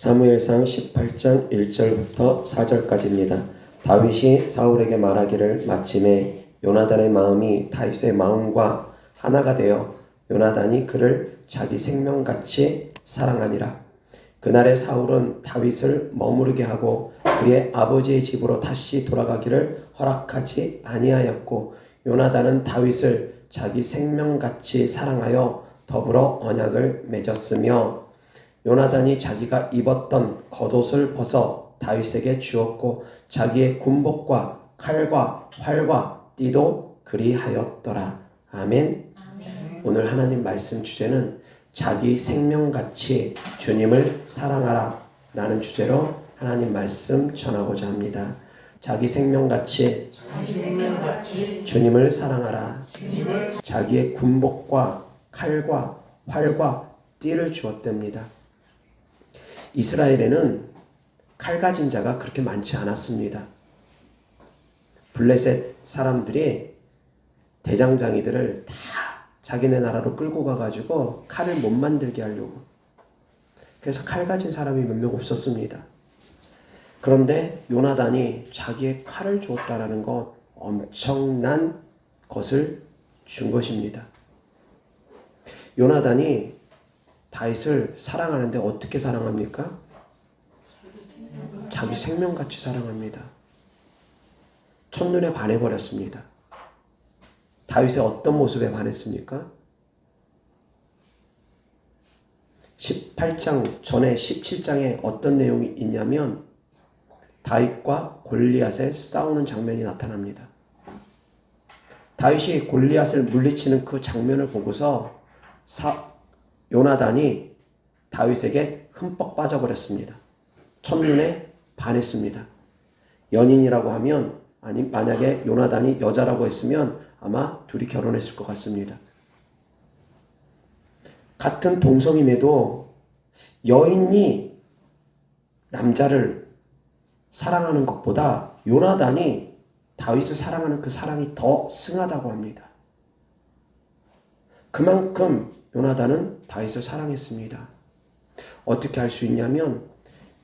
사무엘상 18장 1절부터 4절까지입니다. 다윗이 사울에게 말하기를 마침에 요나단의 마음이 다윗의 마음과 하나가 되어 요나단이 그를 자기 생명같이 사랑하니라. 그날에 사울은 다윗을 머무르게 하고 그의 아버지의 집으로 다시 돌아가기를 허락하지 아니하였고, 요나단은 다윗을 자기 생명같이 사랑하여 더불어 언약을 맺었으며, 요나단이 자기가 입었던 겉옷을 벗어 다윗에게 주었고 자기의 군복과 칼과 활과 띠도 그리하였더라. 아멘. 오늘 하나님 말씀 주제는 자기 생명같이 주님을 사랑하라 라는 주제로 하나님 말씀 전하고자 합니다. 자기 생명같이 주님을 사랑하라. 자기의 군복과 칼과 활과 띠를 주었답니다. 이스라엘에는 칼 가진 자가 그렇게 많지 않았습니다. 블레셋 사람들이 대장장이들을 다 자기네 나라로 끌고 가가지고 칼을 못 만들게 하려고. 그래서 칼 가진 사람이 몇 명 없었습니다. 그런데 요나단이 자기의 칼을 주었다라는 것, 엄청난 것을 준 것입니다. 요나단이 다윗을 사랑하는데 어떻게 사랑합니까? 자기 생명같이 사랑합니다. 첫눈에 반해버렸습니다. 다윗의 어떤 모습에 반했습니까? 18장 전에 17장에 어떤 내용이 있냐면 다윗과 골리앗의 싸우는 장면이 나타납니다. 다윗이 골리앗을 물리치는 그 장면을 보고서 요나단이 다윗에게 흠뻑 빠져버렸습니다. 첫눈에 반했습니다. 연인이라고 하면, 아니 만약에 요나단이 여자라고 했으면 아마 둘이 결혼했을 것 같습니다. 같은 동성임에도 여인이 남자를 사랑하는 것보다 요나단이 다윗을 사랑하는 그 사랑이 더 승하다고 합니다. 그만큼 요나단은 다윗을 사랑했습니다. 어떻게 할 수 있냐면,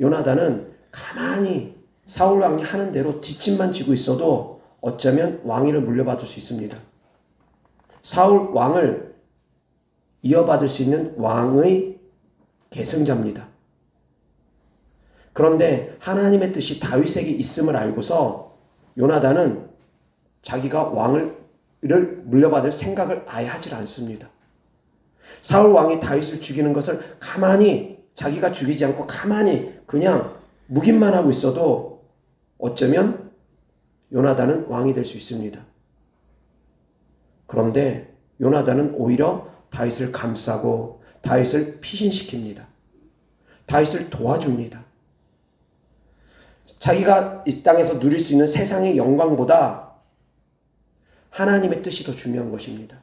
요나단은 가만히 사울 왕이 하는 대로 뒷짐만 지고 있어도 어쩌면 왕위를 물려받을 수 있습니다. 사울 왕을 이어받을 수 있는 왕의 계승자입니다. 그런데 하나님의 뜻이 다윗에게 있음을 알고서 요나단은 자기가 왕을 물려받을 생각을 아예 하질 않습니다. 사울 왕이 다윗을 죽이는 것을 가만히, 자기가 죽이지 않고 가만히 그냥 묵인만 하고 있어도 어쩌면 요나단은 왕이 될 수 있습니다. 그런데 요나단은 오히려 다윗을 감싸고 다윗을 피신시킵니다. 다윗을 도와줍니다. 자기가 이 땅에서 누릴 수 있는 세상의 영광보다 하나님의 뜻이 더 중요한 것입니다.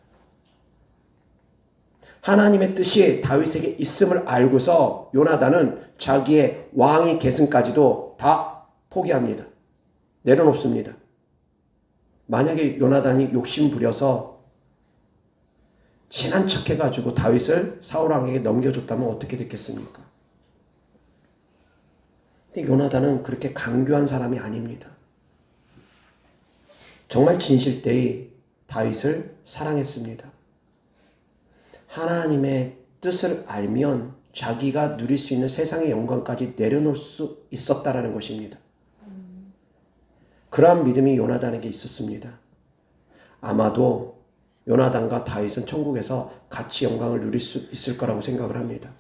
하나님의 뜻이 다윗에게 있음을 알고서 요나단은 자기의 왕위 계승까지도 다 포기합니다. 내려놓습니다. 만약에 요나단이 욕심 부려서 친한 척 해가지고 다윗을 사울 왕에게 넘겨줬다면 어떻게 됐겠습니까? 근데 요나단은 그렇게 강교한 사람이 아닙니다. 정말 진실되이 다윗을 사랑했습니다. 하나님의 뜻을 알면 자기가 누릴 수 있는 세상의 영광까지 내려놓을 수 있었다라는 것입니다. 그러한 믿음이 요나단에게 있었습니다. 아마도 요나단과 다윗은 천국에서 같이 영광을 누릴 수 있을 거라고 생각을 합니다.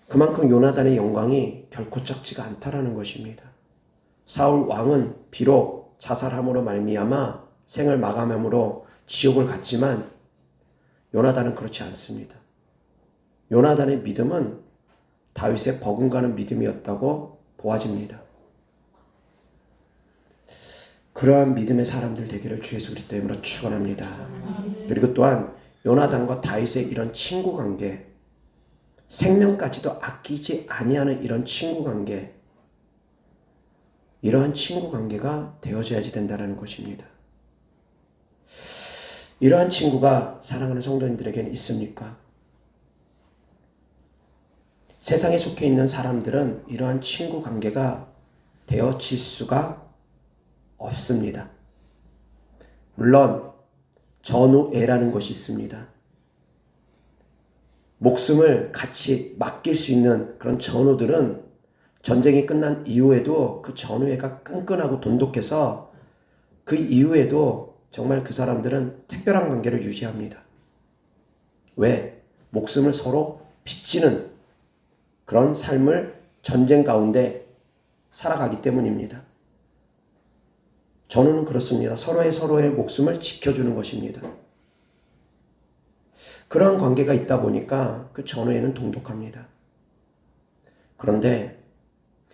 그만큼 요나단의 영광이 결코 적지가 않다라는 것입니다. 사울 왕은 비록 자살함으로 말미암아 생을 마감함으로 지옥을 갔지만 요나단은 그렇지 않습니다. 요나단의 믿음은 다윗의 버금가는 믿음이었다고 보아집니다. 그러한 믿음의 사람들 되기를 주 예수 그리스도 이름으로 축원합니다. 그리고 또한 요나단과 다윗의 이런 친구 관계, 생명까지도 아끼지 아니하는 이런 친구 관계, 이러한 친구 관계가 되어져야지 된다는 것입니다. 이러한 친구가 사랑하는 성도님들에게는 있습니까? 세상에 속해 있는 사람들은 이러한 친구 관계가 되어질 수가 없습니다. 물론 전우애라는 것이 있습니다. 목숨을 같이 맡길 수 있는 그런 전우들은 전쟁이 끝난 이후에도 그 전우애가 끈끈하고 돈독해서 그 이후에도 정말 그 사람들은 특별한 관계를 유지합니다. 왜? 목숨을 서로 빚지는 그런 삶을 전쟁 가운데 살아가기 때문입니다. 전우는 그렇습니다. 서로의 목숨을 지켜주는 것입니다. 그러한 관계가 있다 보니까 그 전우에는 돈독합니다. 그런데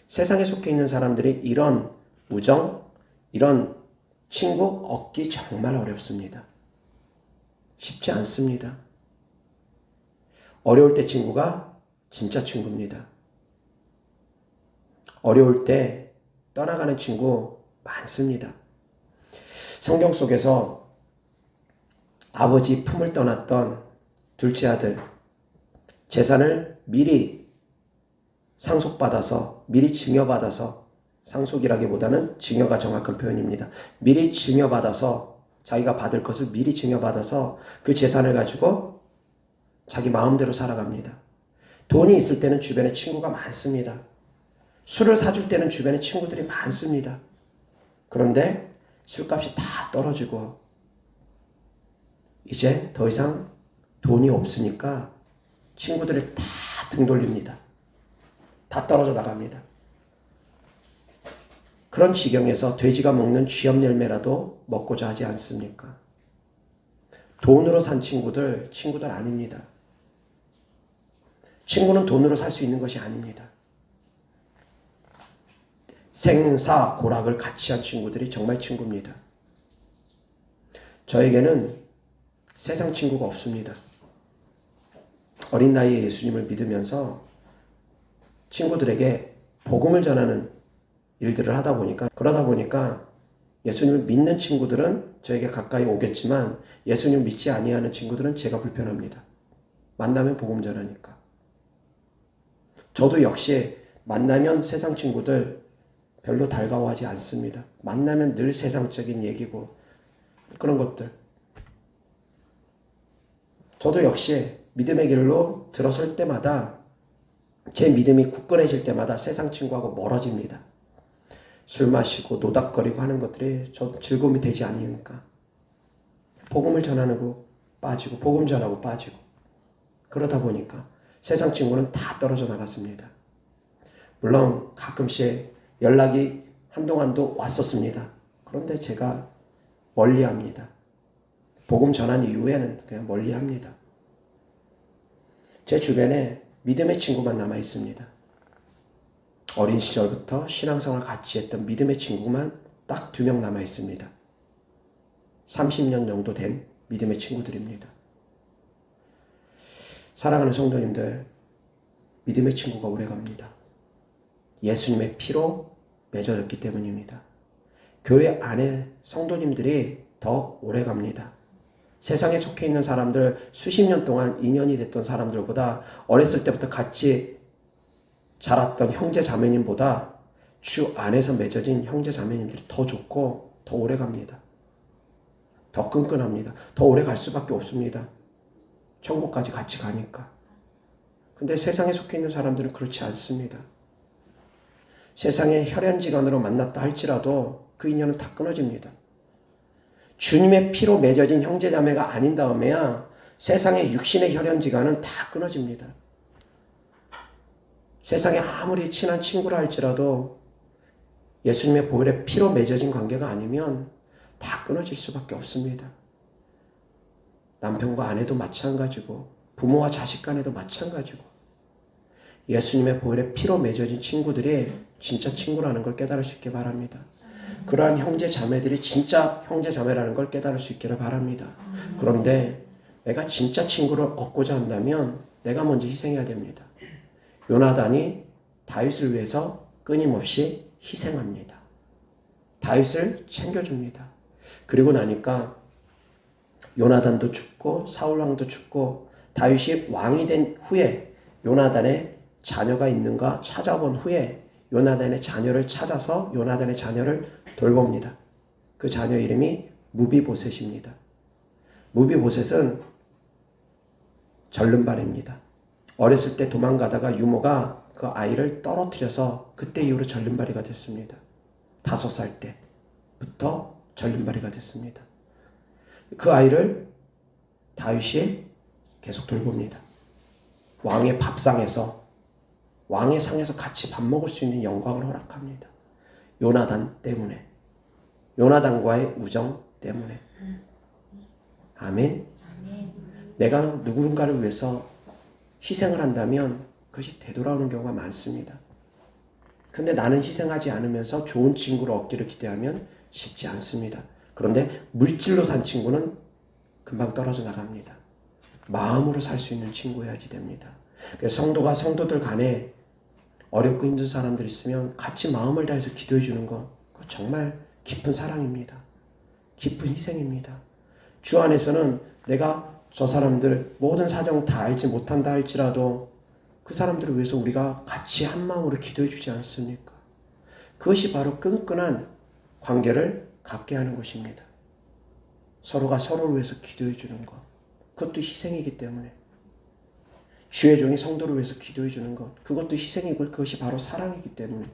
세상에 속해 있는 사람들이 이런 우정, 이런 친구 얻기 정말 어렵습니다. 쉽지 않습니다. 어려울 때 친구가 진짜 친구입니다. 어려울 때 떠나가는 친구 많습니다. 성경 속에서 아버지 품을 떠났던 둘째 아들, 재산을 미리 상속받아서, 미리 증여받아서, 상속이라기보다는 증여가 정확한 표현입니다. 미리 증여받아서, 자기가 받을 것을 미리 증여받아서 그 재산을 가지고 자기 마음대로 살아갑니다. 돈이 있을 때는 주변에 친구가 많습니다. 술을 사줄 때는 주변에 친구들이 많습니다. 그런데 술값이 다 떨어지고 이제 더 이상 돈이 없으니까 친구들이 다 등 돌립니다. 다 떨어져 나갑니다. 그런 지경에서 돼지가 먹는 쥐염 열매라도 먹고자 하지 않습니까? 돈으로 산 친구들 아닙니다. 친구는 돈으로 살 수 있는 것이 아닙니다. 생사 고락을 같이 한 친구들이 정말 친구입니다. 저에게는 세상 친구가 없습니다. 어린 나이에 예수님을 믿으면서 친구들에게 복음을 전하는 일들을 하다 보니까, 그러다 보니까 예수님을 믿는 친구들은 저에게 가까이 오겠지만 예수님 믿지 아니하는 친구들은 제가 불편합니다. 만나면 복음 전하니까. 저도 역시 만나면 세상 친구들 별로 달가워하지 않습니다. 만나면 늘 세상적인 얘기고 그런 것들. 저도 역시 믿음의 길로 들어설 때마다 제 믿음이 굳건해질 때마다 세상 친구하고 멀어집니다. 술 마시고 노닥거리고 하는 것들이 저 즐거움이 되지 않으니까 복음을 전하고 빠지고 복음 전하고 빠지고 그러다 보니까 세상 친구는 다 떨어져 나갔습니다. 물론 가끔씩 연락이 한동안도 왔었습니다. 그런데 제가 멀리합니다. 복음 전한 이후에는 그냥 멀리합니다. 제 주변에 믿음의 친구만 남아 있습니다. 어린 시절부터 신앙생활 같이 했던 믿음의 친구만 딱 2명 남아 있습니다. 30년 정도 된 믿음의 친구들입니다. 사랑하는 성도님들, 믿음의 친구가 오래갑니다. 예수님의 피로 맺어졌기 때문입니다. 교회 안에 성도님들이 더 오래갑니다. 세상에 속해 있는 사람들, 수십 년 동안 인연이 됐던 사람들보다 어렸을 때부터 같이 자랐던 형제 자매님보다 주 안에서 맺어진 형제 자매님들이 더 좋고 더 오래갑니다. 더 끈끈합니다. 더 오래 갈 수밖에 없습니다. 천국까지 같이 가니까. 근데 세상에 속해 있는 사람들은 그렇지 않습니다. 세상의 혈연지간으로 만났다 할지라도 그 인연은 다 끊어집니다. 주님의 피로 맺어진 형제자매가 아닌 다음에야 세상의 육신의 혈연지간은 다 끊어집니다. 세상에 아무리 친한 친구라 할지라도 예수님의 보혈의 피로 맺어진 관계가 아니면 다 끊어질 수밖에 없습니다. 남편과 아내도 마찬가지고 부모와 자식 간에도 마찬가지고 예수님의 보혈의 피로 맺어진 친구들이 진짜 친구라는 걸 깨달을 수 있게 바랍니다. 그러한 형제 자매들이 진짜 형제 자매라는 걸 깨달을 수 있기를 바랍니다. 그런데 내가 진짜 친구를 얻고자 한다면 내가 먼저 희생해야 됩니다. 요나단이 다윗을 위해서 끊임없이 희생합니다. 다윗을 챙겨줍니다. 그리고 나니까 요나단도 죽고 사울왕도 죽고 다윗이 왕이 된 후에 요나단의 자녀가 있는가 찾아본 후에 요나단의 자녀를 찾아서 요나단의 자녀를 돌봅니다. 그 자녀 이름이 무비보셋입니다. 무비보셋은 절름발입니다. 어렸을 때 도망가다가 유모가 그 아이를 떨어뜨려서 그때 이후로 절름발이가 됐습니다. 5살 때부터 절름발이가 됐습니다. 그 아이를 다윗이 계속 돌봅니다. 왕의 밥상에서 왕의 상에서 같이 밥 먹을 수 있는 영광을 허락합니다. 요나단 때문에, 요나단과의 우정 때문에. 아멘. 내가 누군가를 위해서 희생을 한다면 그것이 되돌아오는 경우가 많습니다. 그런데 나는 희생하지 않으면서 좋은 친구를 얻기를 기대하면 쉽지 않습니다. 그런데 물질로 산 친구는 금방 떨어져 나갑니다. 마음으로 살 수 있는 친구여야지 됩니다. 그래서 성도가 성도들 간에 어렵고 힘든 사람들 있으면 같이 마음을 다해서 기도해 주는 것, 그거 정말 깊은 사랑입니다. 깊은 희생입니다. 주 안에서는 내가 저 사람들 모든 사정 다 알지 못한다 할지라도 그 사람들을 위해서 우리가 같이 한 마음으로 기도해 주지 않습니까? 그것이 바로 끈끈한 관계를 갖게 하는 것입니다. 서로가 서로를 위해서 기도해 주는 것, 그것도 희생이기 때문에. 주의 종이 성도를 위해서 기도해 주는 것, 그것도 희생이고 그것이 바로 사랑이기 때문에.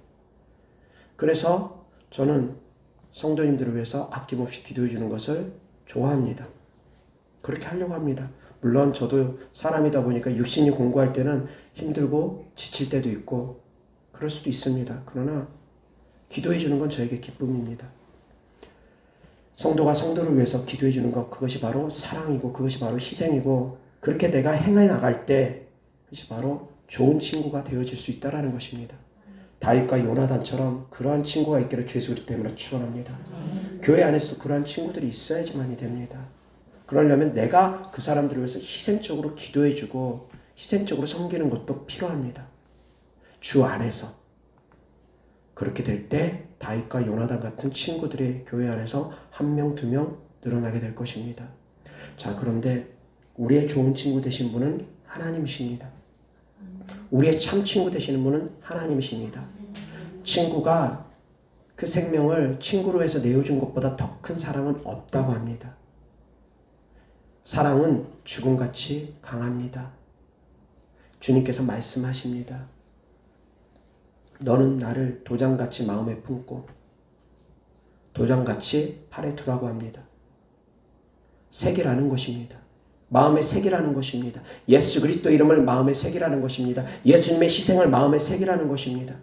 그래서 저는 성도님들을 위해서 아낌없이 기도해 주는 것을 좋아합니다. 그렇게 하려고 합니다. 물론 저도 사람이다 보니까 육신이 공부할 때는 힘들고 지칠 때도 있고 그럴 수도 있습니다. 그러나 기도해 주는 건 저에게 기쁨입니다. 성도가 성도를 위해서 기도해 주는 것, 그것이 바로 사랑이고 그것이 바로 희생이고, 그렇게 내가 행해 나갈 때 그것이 바로 좋은 친구가 되어질 수 있다는 것입니다. 다윗과 요나단처럼 그러한 친구가 있기를 주 예수 그리스도 때문에 축원합니다. 교회 안에서도 그러한 친구들이 있어야지만이 됩니다. 그러려면 내가 그 사람들을 위해서 희생적으로 기도해주고 희생적으로 섬기는 것도 필요합니다. 주 안에서. 그렇게 될 때 다윗과 요나단 같은 친구들이 교회 안에서 1명, 2명 늘어나게 될 것입니다. 자, 그런데 우리의 좋은 친구 되신 분은 하나님이십니다. 우리의 참 친구 되시는 분은 하나님이십니다. 친구가 그 생명을 친구로 해서 내어준 것보다 더 큰 사랑은 없다고 합니다. 사랑은 죽음같이 강합니다. 주님께서 말씀하십니다. 너는 나를 도장같이 마음에 품고 도장같이 팔에 두라고 합니다. 새기라는 것입니다. 마음에 새기라는 것입니다. 예수 그리스도 이름을 마음에 새기라는 것입니다. 예수님의 희생을 마음에 새기라는 것입니다.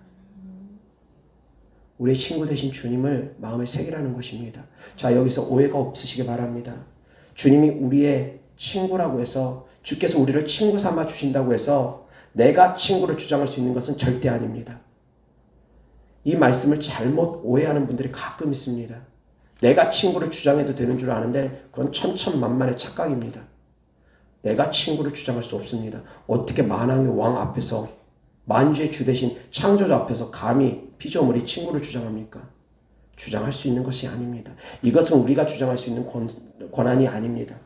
우리의 친구 되신 주님을 마음에 새기라는 것입니다. 자, 여기서 오해가 없으시기 바랍니다. 주님이 우리의 친구라고 해서, 주께서 우리를 친구 삼아 주신다고 해서 내가 친구를 주장할 수 있는 것은 절대 아닙니다. 이 말씀을 잘못 오해하는 분들이 가끔 있습니다. 내가 친구를 주장해도 되는 줄 아는데 그건 천천만만의 착각입니다. 내가 친구를 주장할 수 없습니다. 어떻게 만왕의 왕 앞에서, 만주의 주 대신 창조주 앞에서 감히 피조물이 친구를 주장합니까? 주장할 수 있는 것이 아닙니다. 이것은 우리가 주장할 수 있는 권한이 아닙니다.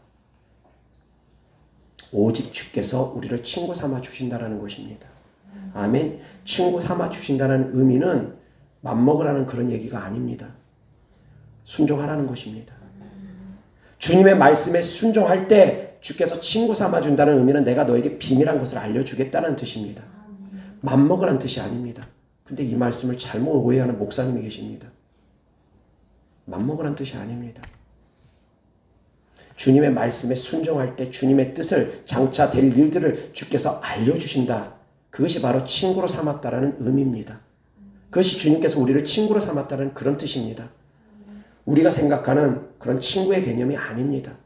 오직 주께서 우리를 친구 삼아 주신다는 것입니다. 아멘. 친구 삼아 주신다는 의미는 맘먹으라는 그런 얘기가 아닙니다. 순종하라는 것입니다. 주님의 말씀에 순종할 때 주께서 친구 삼아 준다는 의미는 내가 너에게 비밀한 것을 알려주겠다는 뜻입니다. 맘먹으라는 뜻이 아닙니다. 근데 이 말씀을 잘못 오해하는 목사님이 계십니다. 맘먹으라는 뜻이 아닙니다. 주님의 말씀에 순종할 때 주님의 뜻을, 장차 될 일들을 주께서 알려주신다. 그것이 바로 친구로 삼았다라는 의미입니다. 그것이 주님께서 우리를 친구로 삼았다는 그런 뜻입니다. 우리가 생각하는 그런 친구의 개념이 아닙니다.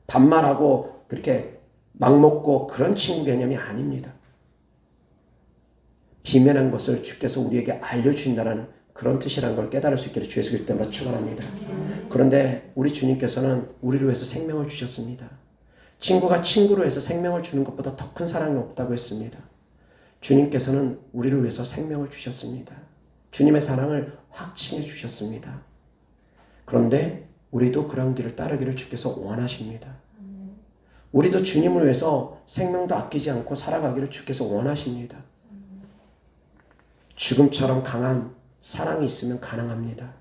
반말하고 그렇게 막 먹고 그런 친구 개념이 아닙니다. 비밀한 것을 주께서 우리에게 알려주신다는 그런 뜻이라는 걸 깨달을 수 있기를 주 예수 그리스도 때문에 축원합니다. 그런데 우리 주님께서는 우리를 위해서 생명을 주셨습니다. 친구가 친구로 해서 생명을 주는 것보다 더 큰 사랑이 없다고 했습니다. 주님께서는 우리를 위해서 생명을 주셨습니다. 주님의 사랑을 확증해 주셨습니다. 그런데 우리도 그런 길을 따르기를 주께서 원하십니다. 우리도 주님을 위해서 생명도 아끼지 않고 살아가기를 주께서 원하십니다. 죽음처럼 강한 사랑이 있으면 가능합니다.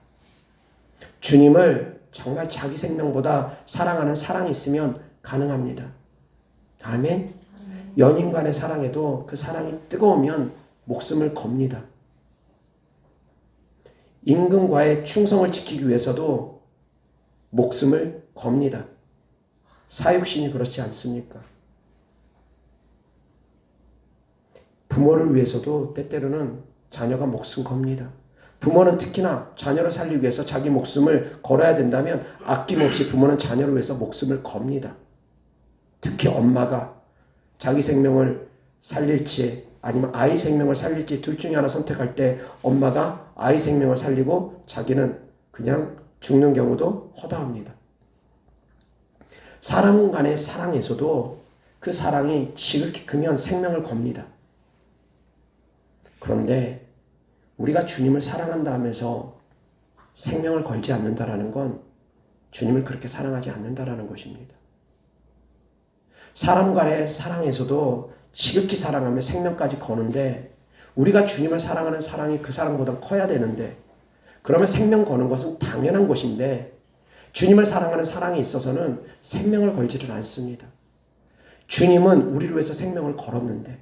주님을 정말 자기 생명보다 사랑하는 사랑이 있으면 가능합니다. 아멘. 연인 간의 사랑에도 그 사랑이 뜨거우면 목숨을 겁니다. 임금과의 충성을 지키기 위해서도 목숨을 겁니다. 사육신이 그렇지 않습니까? 부모를 위해서도 때때로는 자녀가 목숨 겁니다. 부모는 특히나 자녀를 살리기 위해서 자기 목숨을 걸어야 된다면 아낌없이 부모는 자녀를 위해서 목숨을 겁니다. 특히 엄마가 자기 생명을 살릴지 아니면 아이 생명을 살릴지 둘 중에 하나 선택할 때 엄마가 아이 생명을 살리고 자기는 그냥 죽는 경우도 허다합니다. 사람 간의 사랑에서도 그 사랑이 지극히 크면 생명을 겁니다. 그런데 우리가 주님을 사랑한다 하면서 생명을 걸지 않는다라는 건 주님을 그렇게 사랑하지 않는다라는 것입니다. 사람 간의 사랑에서도 지극히 사랑하며 생명까지 거는데 우리가 주님을 사랑하는 사랑이 그 사랑보다 커야 되는데 그러면 생명 거는 것은 당연한 것인데 주님을 사랑하는 사랑에 있어서는 생명을 걸지를 않습니다. 주님은 우리를 위해서 생명을 걸었는데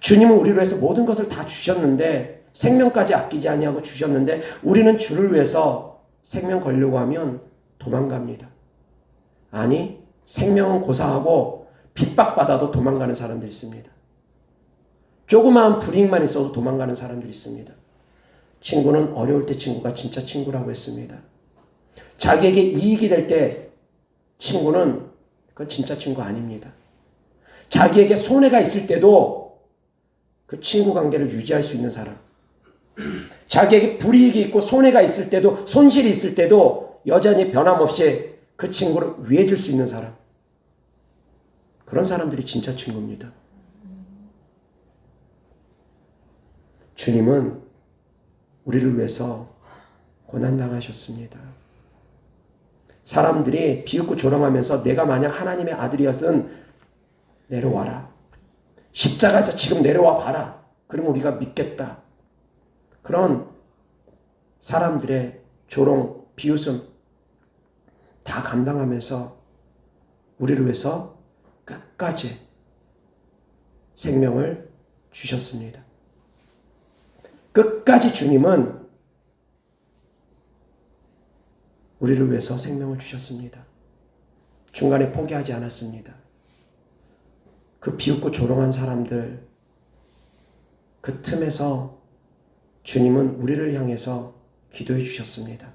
주님은 우리를 위해서 모든 것을 다 주셨는데 생명까지 아끼지 아니하고 주셨는데 우리는 주를 위해서 생명 걸려고 하면 도망갑니다. 아니 생명은 고사하고 핍박받아도 도망가는 사람들이 있습니다. 조그마한 불이익만 있어도 도망가는 사람들이 있습니다. 친구는 어려울 때 친구가 진짜 친구라고 했습니다. 자기에게 이익이 될 때 친구는 그건 진짜 친구 아닙니다. 자기에게 손해가 있을 때도 그 친구 관계를 유지할 수 있는 사람, 자기에게 불이익이 있고 손해가 있을 때도 손실이 있을 때도 여전히 변함없이 그 친구를 위해 줄 수 있는 사람, 그런 사람들이 진짜 친구입니다. 주님은 우리를 위해서 고난당하셨습니다. 사람들이 비웃고 조롱하면서 내가 만약 하나님의 아들이었으면 내려와라. 십자가에서 지금 내려와 봐라. 그러면 우리가 믿겠다. 그런 사람들의 조롱, 비웃음 다 감당하면서 우리를 위해서 끝까지 생명을 주셨습니다. 끝까지 주님은 우리를 위해서 생명을 주셨습니다. 중간에 포기하지 않았습니다. 그 비웃고 조롱한 사람들, 그 틈에서 주님은 우리를 향해서 기도해 주셨습니다.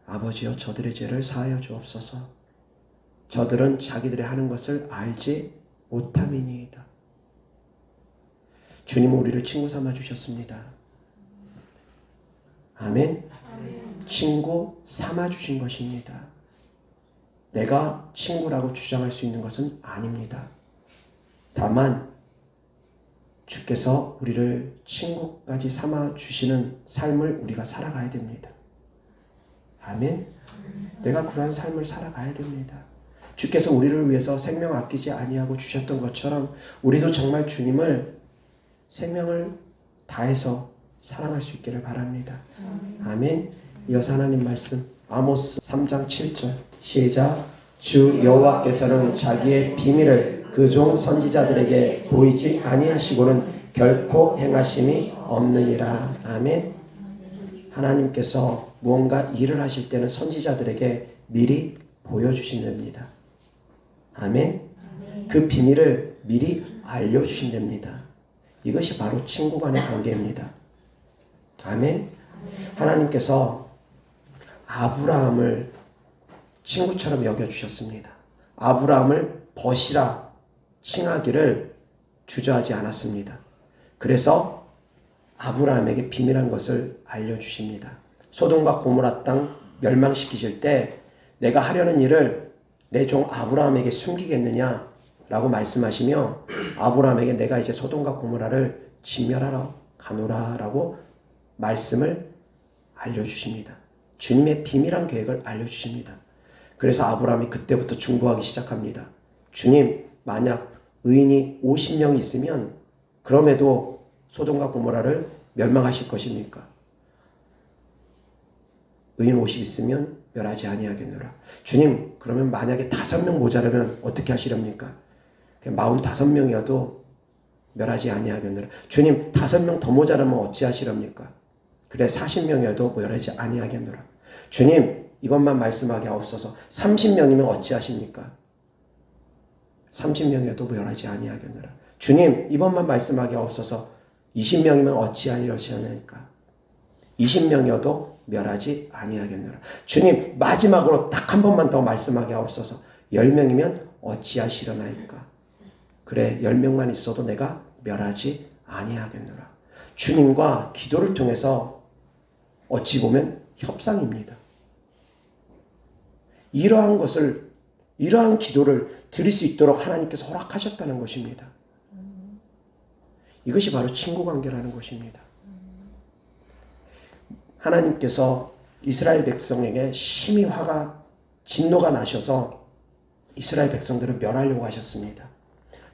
아버지여 저들의 죄를 사하여 주옵소서. 저들은 자기들의 하는 것을 알지 못함이니이다. 주님은 우리를 친구 삼아 주셨습니다. 아멘. 친구 삼아 주신 것입니다. 내가 친구라고 주장할 수 있는 것은 아닙니다. 다만 주께서 우리를 친구까지 삼아 주시는 삶을 우리가 살아가야 됩니다. 아멘. 내가 그러한 삶을 살아가야 됩니다. 주께서 우리를 위해서 생명 아끼지 아니하고 주셨던 것처럼 우리도 정말 주님을 생명을 다해서 사랑할 수 있기를 바랍니다. 아멘. 이어서 하나님 말씀 아모스 3장 7절 시작. 주 여호와께서는 자기의 비밀을 그 종 선지자들에게 보이지 아니하시고는 결코 행하심이 없느니라. 아멘. 하나님께서 무언가 일을 하실 때는 선지자들에게 미리 보여주신답니다. 아멘. 그 비밀을 미리 알려주신답니다. 이것이 바로 친구 간의 관계입니다. 아멘. 하나님께서 아브라함을 친구처럼 여겨주셨습니다. 아브라함을 벗이라 칭하기를 주저하지 않았습니다. 그래서 아브라함에게 비밀한 것을 알려주십니다. 소돔과 고모라 땅 멸망시키실 때 내가 하려는 일을 내 종 아브라함에게 숨기겠느냐 라고 말씀하시며 아브라함에게 내가 이제 소돔과 고모라를 진멸하러 가노라 라고 말씀을 알려주십니다. 주님의 비밀한 계획을 알려주십니다. 그래서 아브라함이 그때부터 중보하기 시작합니다. 주님, 만약 의인이 50명 있으면 그럼에도 소돔과 고모라를 멸망하실 것입니까? 의인 50 있으면 멸하지 아니하겠노라. 주님, 그러면 만약에 5명 모자라면 어떻게 하시렵니까? 45명이어도 멸하지 아니하겠노라. 주님, 5명 더 모자라면 어찌하시렵니까? 그래 40명이어도 멸하지 아니하겠노라. 주님, 이번만 말씀하게 하옵소서. 30명이면 어찌하십니까? 30명이어도 멸하지 아니하겠노라. 주님, 이번만 말씀하게 하옵소서. 20명이면 어찌하시렵니까? 20명이어도 멸하지 아니하겠노라. 주님, 마지막으로 딱 한 번만 더 말씀하게 하옵소서. 10명이면 어찌하시려나이까? 그래 10명만 있어도 내가 멸하지 아니하겠노라. 주님과 기도를 통해서 어찌 보면 협상입니다. 이러한 기도를 드릴 수 있도록 하나님께서 허락하셨다는 것입니다. 이것이 바로 친구관계라는 것입니다. 하나님께서 이스라엘 백성에게 심히 진노가 나셔서 이스라엘 백성들을 멸하려고 하셨습니다.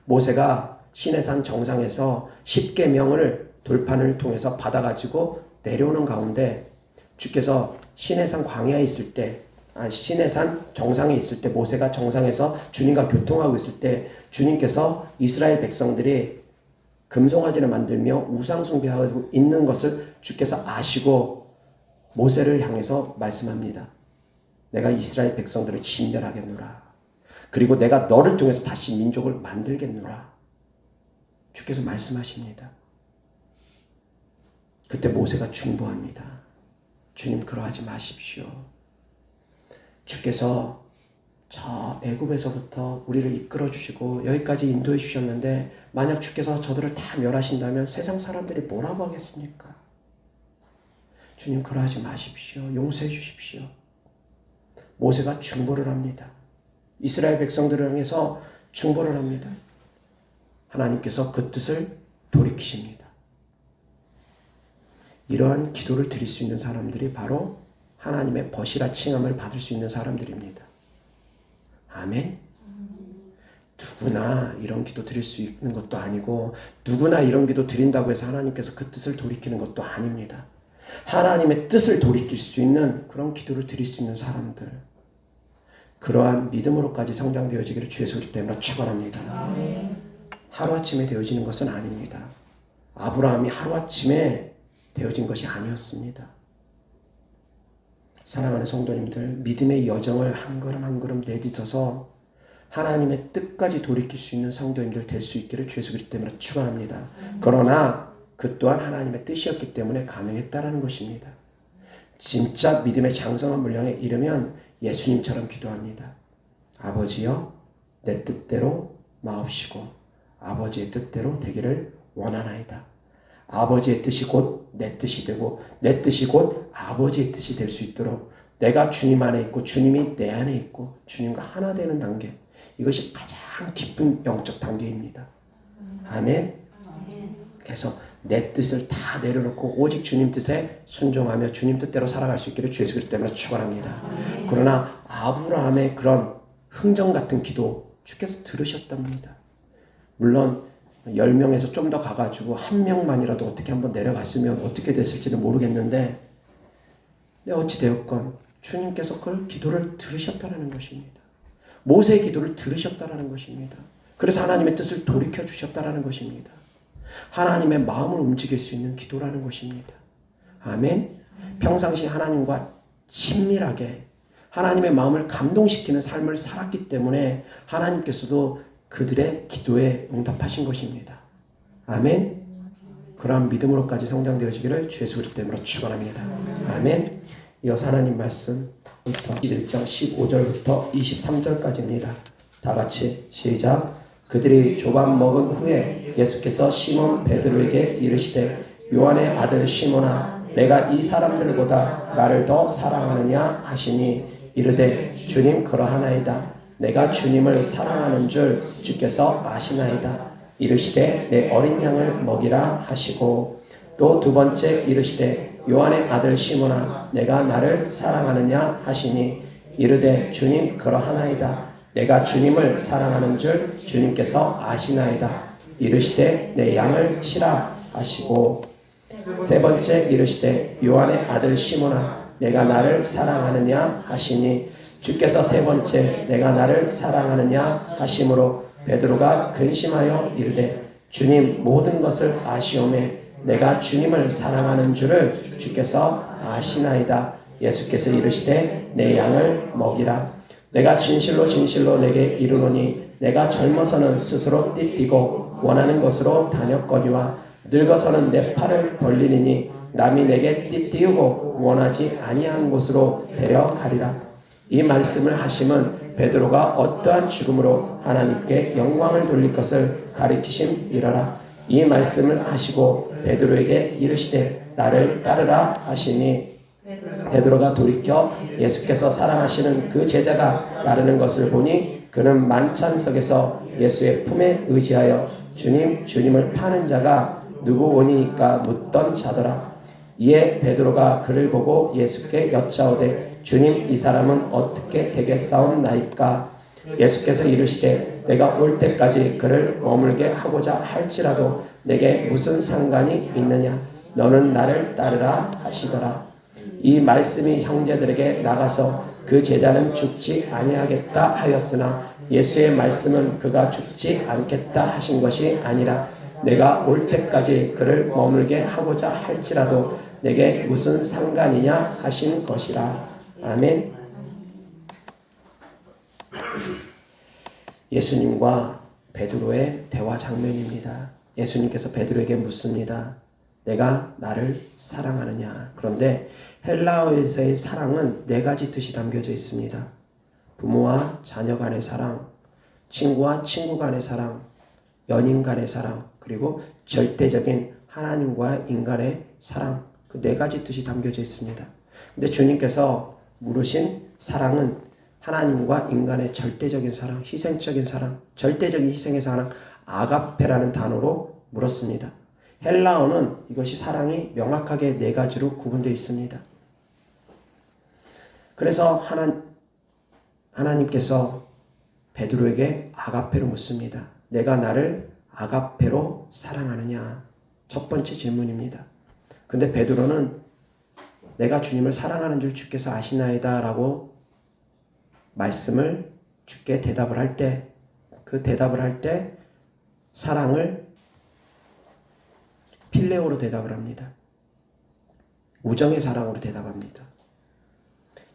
모세가 시내산 정상에서 10계명을 돌판을 통해서 받아가지고 내려오는 가운데 주께서 시내산 광야에 있을 때, 시내산 정상에 있을 때, 모세가 정상에서 주님과 교통하고 있을 때 주님께서 이스라엘 백성들이 금송아지를 만들며 우상숭배하고 있는 것을 주께서 아시고 모세를 향해서 말씀합니다. 내가 이스라엘 백성들을 진멸하겠노라. 그리고 내가 너를 통해서 다시 민족을 만들겠노라. 주께서 말씀하십니다. 그때 모세가 중보합니다. 주님, 그러하지 마십시오. 주께서 저 애굽에서부터 우리를 이끌어 주시고 여기까지 인도해 주셨는데 만약 주께서 저들을 다 멸하신다면 세상 사람들이 뭐라고 하겠습니까? 주님, 그러하지 마십시오. 용서해 주십시오. 모세가 중보를 합니다. 이스라엘 백성들을 향해서 중보를 합니다. 하나님께서 그 뜻을 돌이키십니다. 이러한 기도를 드릴 수 있는 사람들이 바로 하나님의 벗이라 칭함을 받을 수 있는 사람들입니다. 아멘. 누구나 이런 기도 드릴 수 있는 것도 아니고 누구나 이런 기도 드린다고 해서 하나님께서 그 뜻을 돌이키는 것도 아닙니다. 하나님의 뜻을 돌이킬 수 있는 그런 기도를 드릴 수 있는 사람들, 그러한 믿음으로까지 성장되어지기를 주의 소리 때문에 축원합니다. 하루아침에 되어지는 것은 아닙니다. 아브라함이 하루아침에 되어진 것이 아니었습니다. 사랑하는 성도님들, 믿음의 여정을 한 걸음 한 걸음 내딛어서 하나님의 뜻까지 돌이킬 수 있는 성도님들 될 수 있기를 주의 소리 때문에 축원합니다. 그러나 그 또한 하나님의 뜻이었기 때문에 가능했다라는 것입니다. 진짜 믿음의 장성한 분량에 이르면 예수님처럼 기도합니다. 아버지여, 내 뜻대로 마옵시고 아버지의 뜻대로 되기를 원하나이다. 아버지의 뜻이 곧 내 뜻이 되고 내 뜻이 곧 아버지의 뜻이 될 수 있도록 내가 주님 안에 있고 주님이 내 안에 있고 주님과 하나 되는 단계, 이것이 가장 깊은 영적 단계입니다. 아멘. 그래서 내 뜻을 다 내려놓고 오직 주님 뜻에 순종하며 주님 뜻대로 살아갈 수 있기를 주의 그리스도 때문에 축원합니다. 그러나 아브라함의 그런 흥정 같은 기도 주께서 들으셨답니다. 물론 10명에서 좀 더 가가지고 한 명만이라도 어떻게 한번 내려갔으면 어떻게 됐을지는 모르겠는데, 어찌 되었건 주님께서 그 기도를 들으셨다는 것입니다. 모세의 기도를 들으셨다는 것입니다. 그래서 하나님의 뜻을 돌이켜 주셨다는 것입니다. 하나님의 마음을 움직일 수 있는 기도라는 것입니다. 아멘. 평상시 하나님과 친밀하게 하나님의 마음을 감동시키는 삶을 살았기 때문에 하나님께서도 그들의 기도에 응답하신 것입니다. 아멘. 그러한 믿음으로까지 성장되어지기를 주의 소리 때문에 축원합니다. 아멘. 이어서 하나님 말씀 1장 15절부터 23절까지입니다. 다 같이 시작. 그들이 조각 먹은 후에 예수께서 시몬 베드로에게 이르시되 요한의 아들 시몬아, 내가 이 사람들보다 나를 더 사랑하느냐 하시니 이르되 주님, 그러하나이다. 내가 주님을 사랑하는 줄 주께서 아시나이다. 이르시되 내 어린 양을 먹이라 하시고, 또 두 번째 이르시되 요한의 아들 시몬아, 내가 나를 사랑하느냐 하시니 이르되 주님, 그러하나이다. 내가 주님을 사랑하는 줄 주님께서 아시나이다. 이르시되 내 양을 치라 하시고 세 번째 이르시되 요한의 아들 시몬아 내가 나를 사랑하느냐 하시니 주께서 세 번째 내가 나를 사랑하느냐 하심으로 베드로가 근심하여 이르되 주님 모든 것을 아시오매 내가 주님을 사랑하는 줄을 주께서 아시나이다. 예수께서 이르시되 내 양을 먹이라. 내가 진실로 진실로 내게 이르노니 내가 젊어서는 스스로 띠띠고 원하는 곳으로 다녔거니와 늙어서는 내 팔을 벌리니 남이 내게 띠띠우고 원하지 아니한 곳으로 데려가리라. 이 말씀을 하심은 베드로가 어떠한 죽음으로 하나님께 영광을 돌릴 것을 가리키심이라라. 이 말씀을 하시고 베드로에게 이르시되 나를 따르라 하시니 베드로가 돌이켜 예수께서 사랑하시는 그 제자가 따르는 것을 보니 그는 만찬석에서 예수의 품에 의지하여 주님 주님을 파는 자가 누구 오니까 묻던 자더라. 이에 베드로가 그를 보고 예수께 여짜오되 주님 이 사람은 어떻게 되겠사옵나이까. 예수께서 이르시되 내가 올 때까지 그를 머물게 하고자 할지라도 내게 무슨 상관이 있느냐. 너는 나를 따르라 하시더라. 이 말씀이 형제들에게 나가서 그 제자는 죽지 아니하겠다 하였으나 예수의 말씀은 그가 죽지 않겠다 하신 것이 아니라 내가 올 때까지 그를 머물게 하고자 할지라도 내게 무슨 상관이냐 하신 것이라. 아멘. 예수님과 베드로의 대화 장면입니다. 예수님께서 베드로에게 묻습니다. 내가 나를 사랑하느냐. 그런데 헬라어에서의 사랑은 네 가지 뜻이 담겨져 있습니다. 부모와 자녀 간의 사랑, 친구와 친구 간의 사랑, 연인 간의 사랑, 그리고 절대적인 하나님과 인간의 사랑. 그 네 가지 뜻이 담겨져 있습니다. 근데 주님께서 물으신 사랑은 하나님과 인간의 절대적인 사랑, 희생적인 사랑, 절대적인 희생의 사랑, 아가페라는 단어로 물었습니다. 헬라어는 이것이 사랑이 명확하게 네 가지로 구분되어 있습니다. 그래서 하나님께서 베드로에게 아가페로 묻습니다. 내가 나를 아가페로 사랑하느냐? 첫 번째 질문입니다. 근데 베드로는 내가 주님을 사랑하는 줄 주께서 아시나이다 라고 말씀을 주께 대답을 할 때, 그 대답을 할 때 사랑을 필레오로 대답을 합니다. 우정의 사랑으로 대답합니다.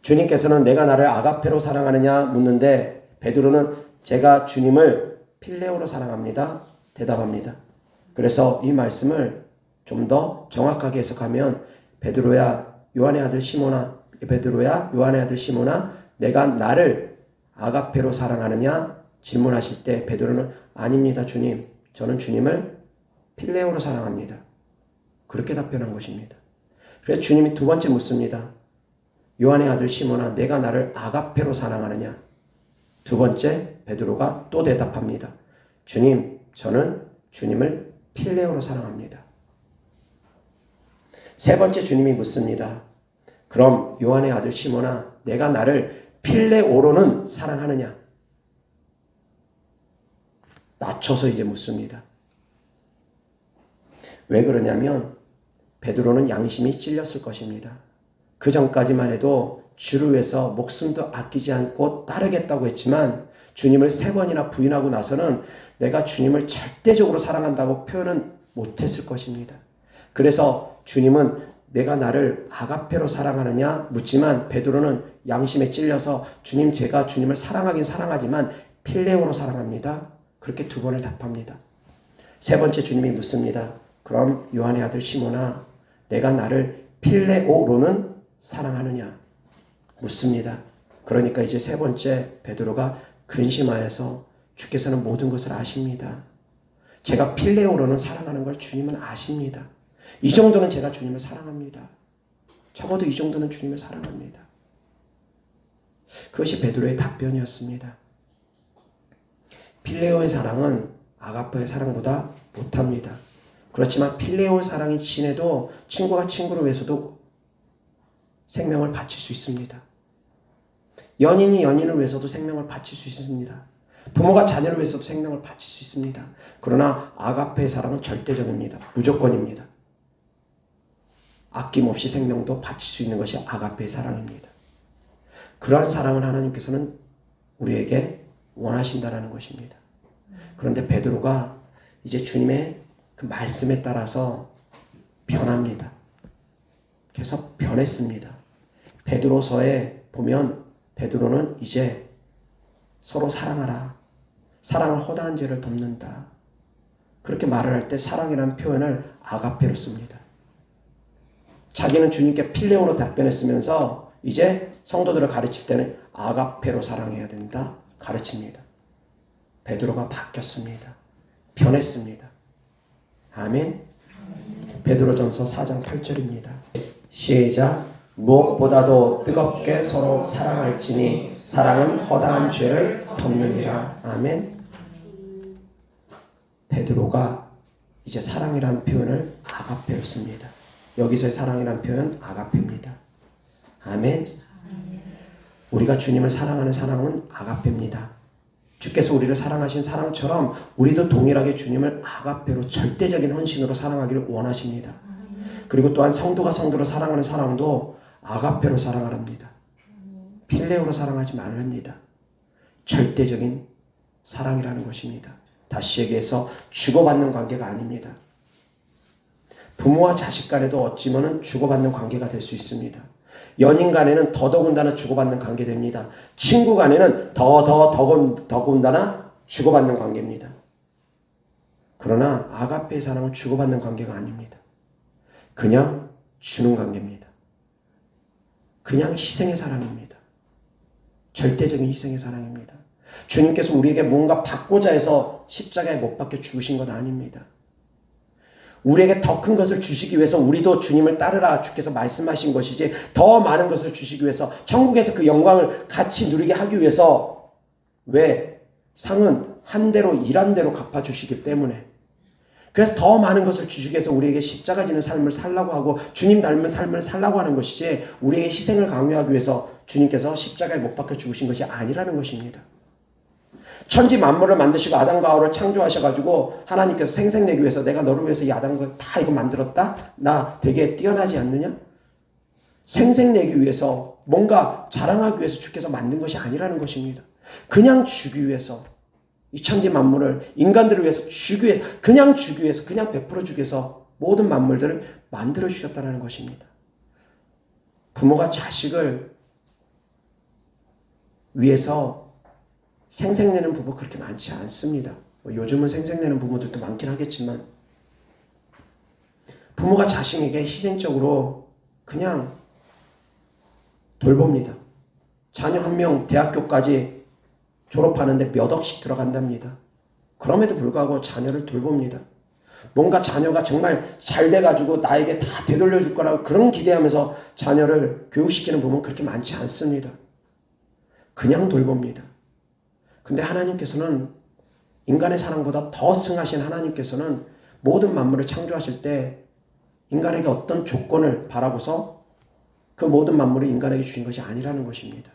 주님께서는 내가 나를 아가페로 사랑하느냐 묻는데 베드로는 제가 주님을 필레오로 사랑합니다. 대답합니다. 그래서 이 말씀을 좀 더 정확하게 해석하면 베드로야 요한의 아들 시몬아, 베드로야 요한의 아들 시몬아, 내가 나를 아가페로 사랑하느냐 질문하실 때 베드로는 아닙니다 주님, 저는 주님을 필레오로 사랑합니다. 그렇게 답변한 것입니다. 그래서 주님이 두 번째 묻습니다. 요한의 아들 시몬아, 내가 나를 아가페로 사랑하느냐. 두 번째 베드로가 또 대답합니다. 주님, 저는 주님을 필레오로 사랑합니다. 세 번째 주님이 묻습니다. 그럼 요한의 아들 시몬아, 내가 나를 필레오로는 사랑하느냐? 낮춰서 이제 묻습니다. 왜 그러냐면 베드로는 양심이 찔렸을 것입니다. 그 전까지만 해도 주를 위해서 목숨도 아끼지 않고 따르겠다고 했지만 주님을 세 번이나 부인하고 나서는 내가 주님을 절대적으로 사랑한다고 표현은 못했을 것입니다. 그래서 주님은 내가 나를 아가페로 사랑하느냐 묻지만 베드로는 양심에 찔려서 주님, 제가 주님을 사랑하긴 사랑하지만 필레오로 사랑합니다. 그렇게 두 번을 답합니다. 세 번째 주님이 묻습니다. 그럼 요한의 아들 시몬아, 내가 나를 필레오로는 사랑하느냐 묻습니다. 그러니까 이제 세 번째 베드로가 근심하여서 주께서는 모든 것을 아십니다. 제가 필레오로는 사랑하는 걸 주님은 아십니다. 이 정도는 제가 주님을 사랑합니다. 적어도 이 정도는 주님을 사랑합니다. 그것이 베드로의 답변이었습니다. 필레오의 사랑은 아가페의 사랑보다 못합니다. 그렇지만 필레오의 사랑이 진해도 친구가 친구를 위해서도 생명을 바칠 수 있습니다. 연인이 연인을 위해서도 생명을 바칠 수 있습니다. 부모가 자녀를 위해서도 생명을 바칠 수 있습니다. 그러나 아가페의 사랑은 절대적입니다. 무조건입니다. 아낌없이 생명도 바칠 수 있는 것이 아가페의 사랑입니다. 그러한 사랑을 하나님께서는 우리에게 원하신다라는 것입니다. 그런데 베드로가 이제 주님의 그 말씀에 따라서 변합니다. 계속 변했습니다. 베드로서에 보면 베드로는 이제 서로 사랑하라. 사랑은 허다한 죄를 덮는다. 그렇게 말을 할 때 사랑이라는 표현을 아가페로 씁니다. 자기는 주님께 필레오로 답변했으면서 이제 성도들을 가르칠 때는 아가페로 사랑해야 된다 가르칩니다. 베드로가 바뀌었습니다. 변했습니다. 아멘. 베드로전서 4장 8절입니다. 시작. 무엇보다도 뜨겁게 서로 사랑할지니 사랑은 허다한 죄를 덮느니라. 아멘. 베드로가 이제 사랑이라는 표현을 아가페로 씁니다. 여기서의 사랑이라는 표현 아가페입니다. 아멘. 우리가 주님을 사랑하는 사랑은 아가페입니다. 주께서 우리를 사랑하신 사랑처럼 우리도 동일하게 주님을 아가페로 절대적인 헌신으로 사랑하기를 원하십니다. 그리고 또한 성도가 성도를 사랑하는 사랑도 아가페로 사랑하랍니다. 필레오로 사랑하지 말랍니다. 절대적인 사랑이라는 것입니다. 다시 얘기해서 주고받는 관계가 아닙니다. 부모와 자식 간에도 어찌면은 주고받는 관계가 될 수 있습니다. 연인 간에는 더더군다나 주고받는 관계 됩니다. 친구 간에는 더군다나 주고받는 관계입니다. 그러나 아가페의 사랑은 주고받는 관계가 아닙니다. 그냥 주는 관계입니다. 그냥 희생의 사랑입니다. 절대적인 희생의 사랑입니다. 주님께서 우리에게 뭔가 받고자 해서 십자가에 못 박혀 죽으신 것 아닙니다. 우리에게 더 큰 것을 주시기 위해서 우리도 주님을 따르라 주께서 말씀하신 것이지 더 많은 것을 주시기 위해서 천국에서 그 영광을 같이 누리게 하기 위해서 왜? 상은 한 대로 일한 대로 갚아주시기 때문에 그래서 더 많은 것을 주시기 위해서 우리에게 십자가 지는 삶을 살라고 하고 주님 닮은 삶을 살라고 하는 것이지 우리에게 희생을 강요하기 위해서 주님께서 십자가에 못 박혀 죽으신 것이 아니라는 것입니다. 천지 만물을 만드시고 아담과 하와를 창조하셔가지고 하나님께서 생색내기 위해서 내가 너를 위해서 이 아담과 다 이거 만들었다? 나 되게 뛰어나지 않느냐? 생색내기 위해서 뭔가 자랑하기 위해서 주께서 만든 것이 아니라는 것입니다. 그냥 주기 위해서 이 천지 만물을 인간들을 위해서 주기 위해서 그냥 주기 위해서 그냥 베풀어 주기 위해서 모든 만물들을 만들어 주셨다는 것입니다. 부모가 자식을 위해서 생색내는 부부 그렇게 많지 않습니다. 요즘은 생색내는 부모들도 많긴 하겠지만 부모가 자식에게 희생적으로 그냥 돌봅니다. 자녀 한 명 대학교까지 졸업하는데 몇 억씩 들어간답니다. 그럼에도 불구하고 자녀를 돌봅니다. 뭔가 자녀가 정말 잘 돼가지고 나에게 다 되돌려줄 거라고 그런 기대하면서 자녀를 교육시키는 부모는 그렇게 많지 않습니다. 그냥 돌봅니다. 근데 하나님께서는 인간의 사랑보다 더 승하신 하나님께서는 모든 만물을 창조하실 때 인간에게 어떤 조건을 바라고서 그 모든 만물을 인간에게 주신 것이 아니라는 것입니다.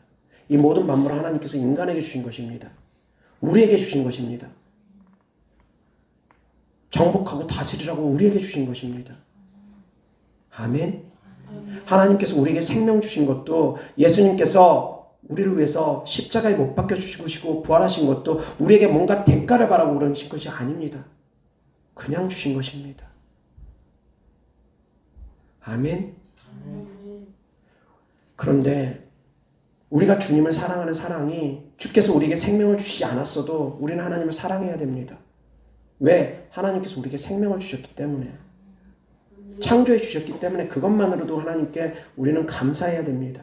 이 모든 만물을 하나님께서 인간에게 주신 것입니다. 우리에게 주신 것입니다. 정복하고 다스리라고 우리에게 주신 것입니다. 아멘. 하나님께서 우리에게 생명 주신 것도 예수님께서 우리를 위해서 십자가에 못 박혀 주시고 부활하신 것도 우리에게 뭔가 대가를 바라고 그러신 것이 아닙니다. 그냥 주신 것입니다. 아멘. 그런데 우리가 주님을 사랑하는 사랑이 주께서 우리에게 생명을 주시지 않았어도 우리는 하나님을 사랑해야 됩니다. 왜? 하나님께서 우리에게 생명을 주셨기 때문에 창조해 주셨기 때문에 그것만으로도 하나님께 우리는 감사해야 됩니다.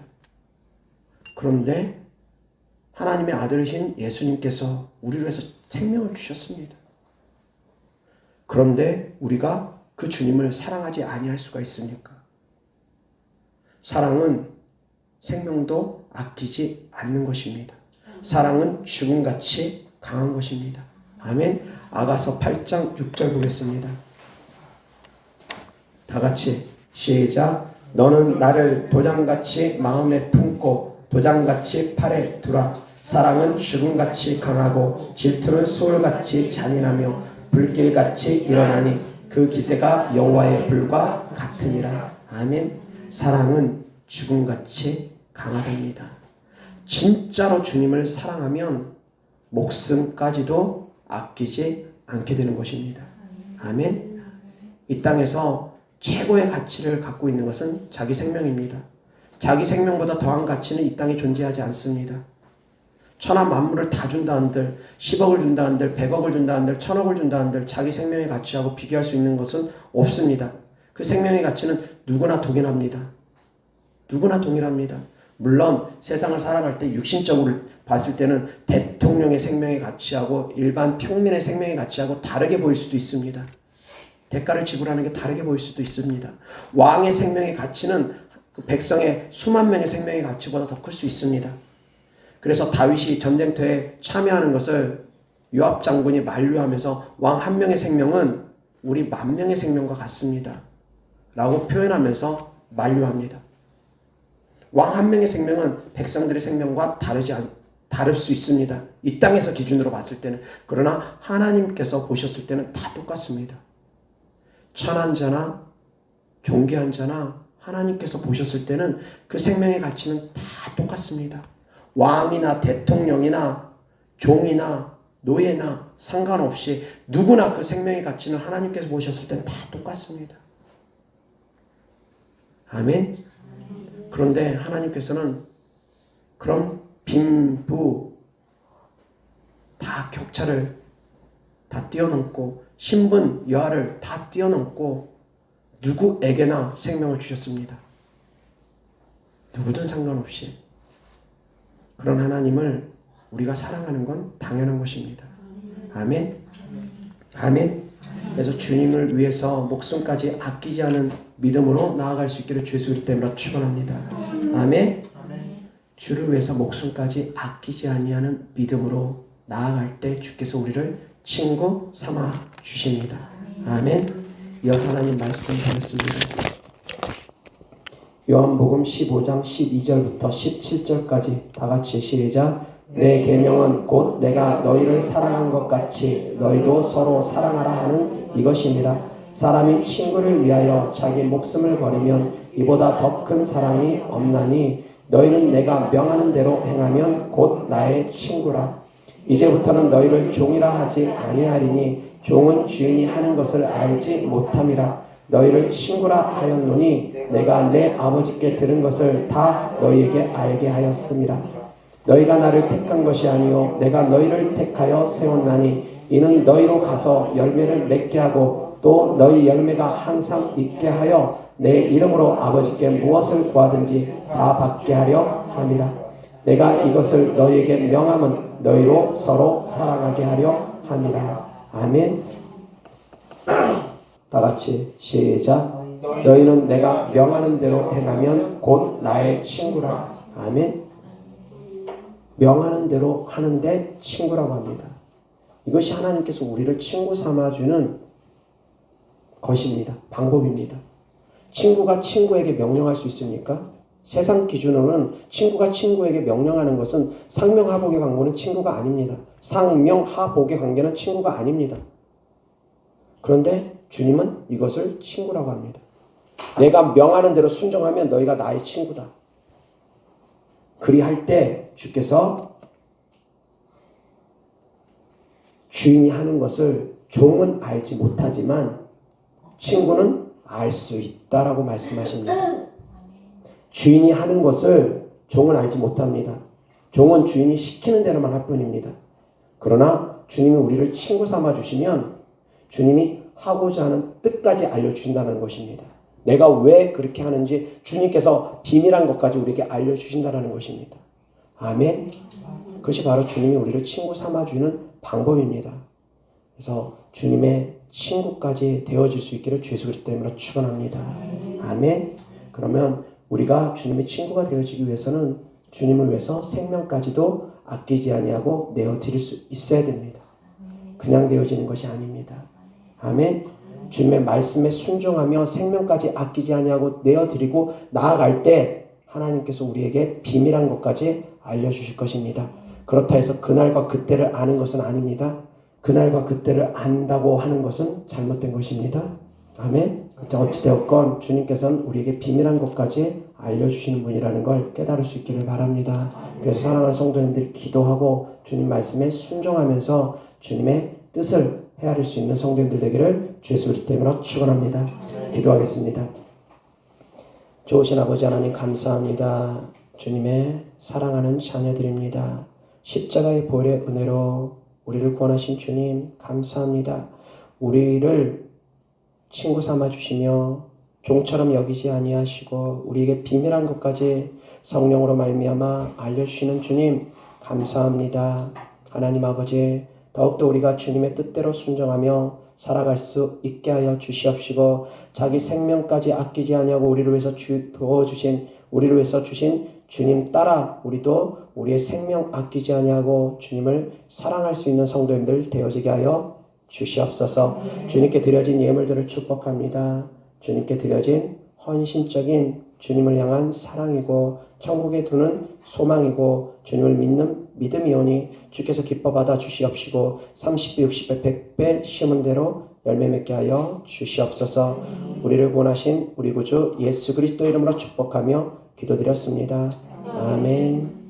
그런데 하나님의 아들이신 예수님께서 우리를 위해서 생명을 주셨습니다. 그런데 우리가 그 주님을 사랑하지 아니할 수가 있습니까? 사랑은 생명도 아끼지 않는 것입니다. 사랑은 죽음같이 강한 것입니다. 아멘. 아가서 8장 6절 보겠습니다. 다 같이 시작. 너는 나를 도장같이 마음에 품고 도장같이 팔에 두라. 사랑은 죽음같이 강하고 질투는 소울같이 잔인하며 불길같이 일어나니 그 기세가 여호와의 불과 같으니라. 아멘. 사랑은 죽음같이 강하답니다. 진짜로 주님을 사랑하면 목숨까지도 아끼지 않게 되는 것입니다. 아멘. 이 땅에서 최고의 가치를 갖고 있는 것은 자기 생명입니다. 자기 생명보다 더한 가치는 이 땅에 존재하지 않습니다. 천하 만물을 다 준다 한들, 10억을 준다 한들, 100억을 준다 한들, 1000억을 준다 한들 자기 생명의 가치하고 비교할 수 있는 것은 없습니다. 그 생명의 가치는 누구나 동일합니다. 누구나 동일합니다. 물론 세상을 살아갈 때 육신적으로 봤을 때는 대통령의 생명의 가치하고 일반 평민의 생명의 가치하고 다르게 보일 수도 있습니다. 대가를 지불하는 게 다르게 보일 수도 있습니다. 왕의 생명의 가치는 백성의 수만 명의 생명의 가치보다 더 클 수 있습니다. 그래서 다윗이 전쟁터에 참여하는 것을 요압 장군이 만류하면서 왕 한 명의 생명은 우리 만 명의 생명과 같습니다. 라고 표현하면서 만류합니다. 왕 한 명의 생명은 백성들의 생명과 다를 수 있습니다. 이 땅에서 기준으로 봤을 때는. 그러나 하나님께서 보셨을 때는 다 똑같습니다. 천한 자나 존귀한 자나 하나님께서 보셨을 때는 그 생명의 가치는 다 똑같습니다. 왕이나 대통령이나 종이나 노예나 상관없이 누구나 그 생명의 가치는 하나님께서 보셨을 때는 다 똑같습니다. 아멘. 그런데 하나님께서는 그런 빈부 다 격차를 다 뛰어넘고 신분 여하를 다 뛰어넘고 누구에게나 생명을 주셨습니다. 누구든 상관없이. 그런 하나님을 우리가 사랑하는 건 당연한 것입니다. 아멘. 아멘. 그래서 주님을 위해서 목숨까지 아끼지 않은 믿음으로 나아갈 수 있기를 주 예수 그리스도 이름으로 축원합니다. 아멘. 주를 위해서 목숨까지 아끼지 아니하는 믿음으로 나아갈 때 주께서 우리를 친구 삼아 주십니다. 아멘. 이어서 하나님 말씀 드렸습니다. 요한복음 15장 12절부터 17절까지 다 같이 시작. 내 계명은 곧 내가 너희를 사랑한 것 같이 너희도 서로 사랑하라 하는 이것입니다. 사람이 친구를 위하여 자기 목숨을 버리면 이보다 더 큰 사랑이 없나니 너희는 내가 명하는 대로 행하면 곧 나의 친구라. 이제부터는 너희를 종이라 하지 아니하리니 종은 주인이 하는 것을 알지 못함이라. 너희를 친구라 하였노니 내가 내 아버지께 들은 것을 다 너희에게 알게 하였음이라. 너희가 나를 택한 것이 아니요 내가 너희를 택하여 세웠나니 이는 너희로 가서 열매를 맺게 하고 또 너희 열매가 항상 있게 하여 내 이름으로 아버지께 무엇을 구하든지 다 받게 하려 함이라. 내가 이것을 너희에게 명함은 너희로 서로 사랑하게 하려 함이라. 아멘. 다 같이 시작. 너희는 내가 명하는 대로 행하면 곧 나의 친구라. 아멘. 명하는 대로 하는데 친구라고 합니다. 이것이 하나님께서 우리를 친구 삼아주는 것입니다. 방법입니다. 친구가 친구에게 명령할 수 있습니까? 세상 기준으로는 친구가 친구에게 명령하는 것은 상명하복의 관계는 친구가 아닙니다. 상명하복의 관계는 친구가 아닙니다. 그런데 주님은 이것을 친구라고 합니다. 내가 명하는 대로 순종하면 너희가 나의 친구다. 그리할 때 주께서 주인이 하는 것을 종은 알지 못하지만 친구는 알 수 있다라고 말씀하십니다. 주인이 하는 것을 종은 알지 못합니다. 종은 주인이 시키는 대로만 할 뿐입니다. 그러나 주님이 우리를 친구 삼아 주시면 주님이 하고자 하는 뜻까지 알려주신다는 것입니다. 내가 왜 그렇게 하는지 주님께서 비밀한 것까지 우리에게 알려주신다는 것입니다. 아멘. 그것이 바로 주님이 우리를 친구 삼아주는 방법입니다. 그래서 주님의 친구까지 되어질 수 있기를 주 예수 그리스도 이름으로 축원합니다. 아멘. 그러면 우리가 주님의 친구가 되어지기 위해서는 주님을 위해서 생명까지도 아끼지 아니하고 내어드릴 수 있어야 됩니다. 그냥 되어지는 것이 아닙니다. 아멘. 주님의 말씀에 순종하며 생명까지 아끼지 아니하고 내어드리고 나아갈 때 하나님께서 우리에게 비밀한 것까지 알려주실 것입니다. 그렇다 해서 그날과 그때를 아는 것은 아닙니다. 그날과 그때를 안다고 하는 것은 잘못된 것입니다. 아멘. 어찌되었건 주님께서는 우리에게 비밀한 것까지 알려주시는 분이라는 걸 깨달을 수 있기를 바랍니다. 그래서 사랑하는 성도님들이 기도하고 주님 말씀에 순종하면서 주님의 뜻을 헤아릴 수 있는 성도님들 되기를 주 예수 그리스도 이름으로 축원합니다. 기도하겠습니다. 좋으신 아버지 하나님 감사합니다. 주님의 사랑하는 자녀들입니다. 십자가의 보혈의 은혜로 우리를 구원하신 주님 감사합니다. 우리를 친구 삼아 주시며 종처럼 여기지 아니하시고 우리에게 비밀한 것까지 성령으로 말미암아 알려주시는 주님 감사합니다. 하나님 아버지 더욱더 우리가 주님의 뜻대로 순종하며 살아갈 수 있게 하여 주시옵시고 자기 생명까지 아끼지 아니하고 우리를 위해서 우리를 위해서 주신 주님 따라 우리도 우리의 생명 아끼지 아니하고 주님을 사랑할 수 있는 성도님들 되어지게 하여 주시옵소서. 주님께 드려진 예물들을 축복합니다. 주님께 드려진 헌신적인 주님을 향한 사랑이고 천국에 두는 소망이고 주님을 믿는 믿음이오니 주께서 기뻐 받아 주시옵시고 30배, 60배, 100배 심은 대로 열매 맺게 하여 주시옵소서. 우리를 구원하신 우리 구주 예수 그리스도 이름으로 축복하며 기도드렸습니다. 아멘.